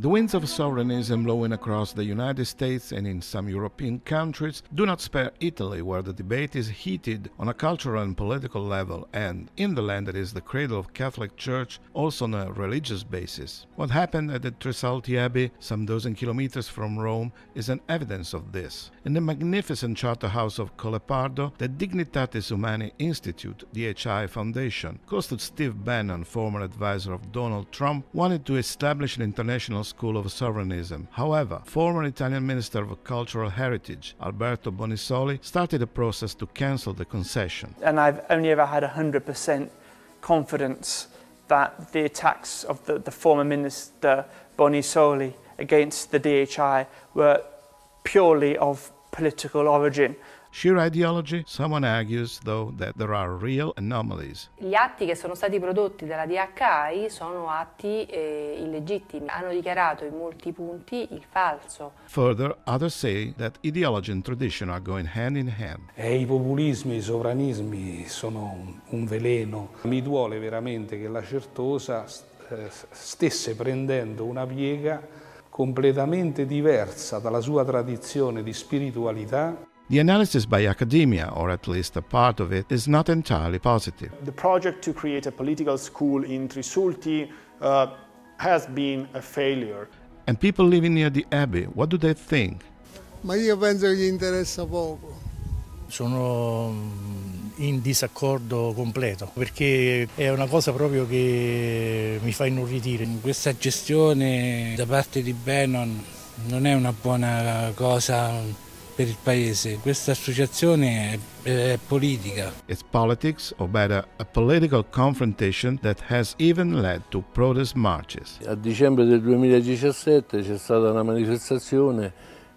The winds of sovereignism blowing across the United States and in some European countries do not spare Italy, where the debate is heated on a cultural and political level, and in the land that is the cradle of Catholic Church, also on a religious basis. What happened at the Trisulti Abbey, some dozen kilometers from Rome, is an evidence of this. In the magnificent Charterhouse of Colepardo, the Dignitatis Humanae Institute, DHI Foundation, close to Steve Bannon, former advisor of Donald Trump, wanted to establish an international school of sovereignism. However, former Italian Minister of Cultural Heritage, Alberto Bonisoli, started a process to cancel the concession. And I've only ever had 100% confidence that the attacks of the former Minister Bonisoli against the DHI were purely of political origin. Sheer ideology? Someone argues, though, that there are real anomalies. Gli atti che sono stati prodotti dalla DHI sono atti illegittimi. Hanno dichiarato in molti punti il falso. Further, others say that ideology and tradition are going hand in hand. I populismi, i sovranismi sono un veleno. Mi duole veramente che la Certosa stesse prendendo una piega completamente diversa dalla sua tradizione di spiritualità. The analysis by academia, or at least a part of it, is not entirely positive. The project to create a political school in Trisulti has been a failure. And people living near the Abbey, what do they think? Ma io penso che gli interessa poco. Sono in disaccordo completo, perché è una cosa proprio che mi fa inorridire. Questa gestione da parte di Bannon non è una buona cosa per il paese. Questa associazione è politica. It's politics, or better, a political confrontation that has even led to protest marches. A dicembre del 2017 c'è stata una manifestazione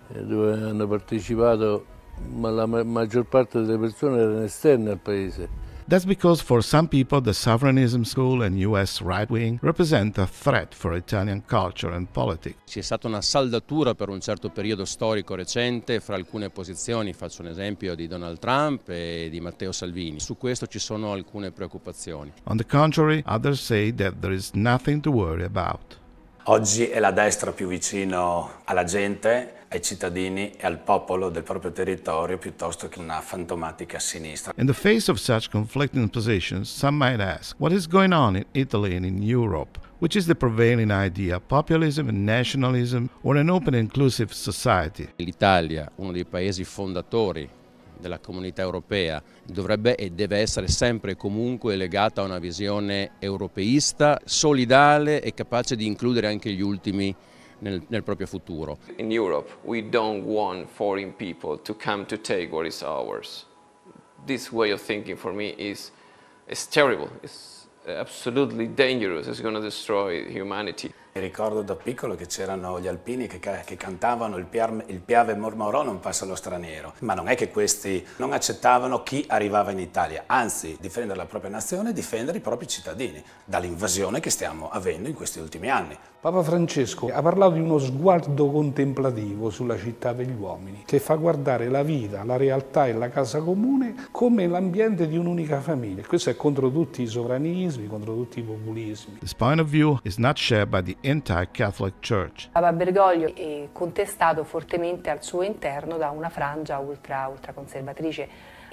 dove hanno partecipato, ma la maggior parte delle persone erano esterne al paese. That's because for some people the sovereignism school and US right wing represent a threat for Italian culture and politics. C'è stata una saldatura per un certo periodo storico recente fra alcune posizioni, faccio un esempio di Donald Trump e di Matteo Salvini. Su questo ci sono alcune preoccupazioni. On the contrary, others say that there is nothing to worry about. Oggi è la destra più vicino alla gente, ai cittadini e al popolo del proprio territorio piuttosto che una fantomatica sinistra. In the face of such conflicting positions, some might ask, what is going on in Italy and in Europe? Which is the prevailing idea, populism and nationalism, or an open and inclusive society? L'Italia, uno dei paesi fondatori della comunità europea, dovrebbe e deve essere sempre e comunque legata a una visione europeista, solidale e capace di includere anche gli ultimi nel proprio futuro. In Europe we don't want foreign people to come to take what is ours. This way of thinking for me is terrible. It's absolutely dangerous. It's going to destroy humanity. Ricordo da piccolo che c'erano gli alpini che cantavano il Piave mormorò non passa lo straniero, ma non è che questi non accettavano chi arrivava in Italia, anzi difendere la propria nazione e difendere i propri cittadini dall'invasione che stiamo avendo in questi ultimi anni. Papa Francesco ha parlato di uno sguardo contemplativo sulla città degli uomini, che fa guardare la vita, la realtà e la casa comune come l'ambiente di un'unica famiglia. Questo è contro tutti i sovranismi, contro tutti i populismi. This point of view is not shared by the entire Catholic Church. Papa Bergoglio è contestato fortemente al suo interno da una frangia ultraconservatrice.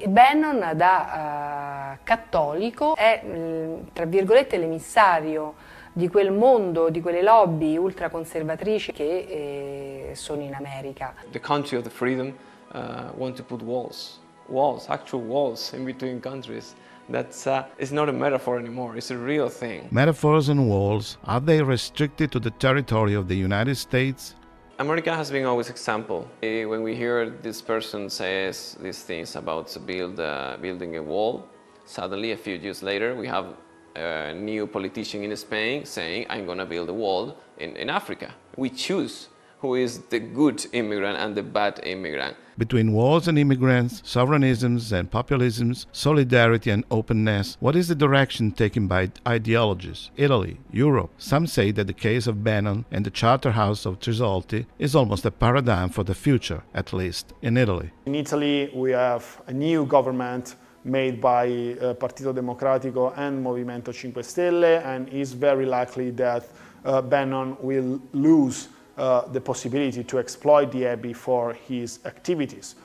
Bannon da cattolico è, tra virgolette, l'emissario di quel mondo, di quelle lobby ultraconservatrici che sono in America. The country of the freedom want to put walls, actual walls in between countries. That's it's not a metaphor anymore, it's a real thing. Metaphors and walls, are they restricted to the territory of the United States? America has been always example. When we hear this person says these things about building a wall, suddenly a few years later we have a new politician in Spain saying, I'm going to build a wall in Africa. We choose who is the good immigrant and the bad immigrant. Between wars and immigrants, sovereignisms and populisms, solidarity and openness, what is the direction taken by ideologies? Italy, Europe. Some say that the case of Bannon and the Charterhouse of Trisulti is almost a paradigm for the future, at least in Italy. In Italy we have a new government made by Partito Democratico and Movimento 5 Stelle, and it's very likely that Bannon will lose the possibility to exploit the Abbey for his activities.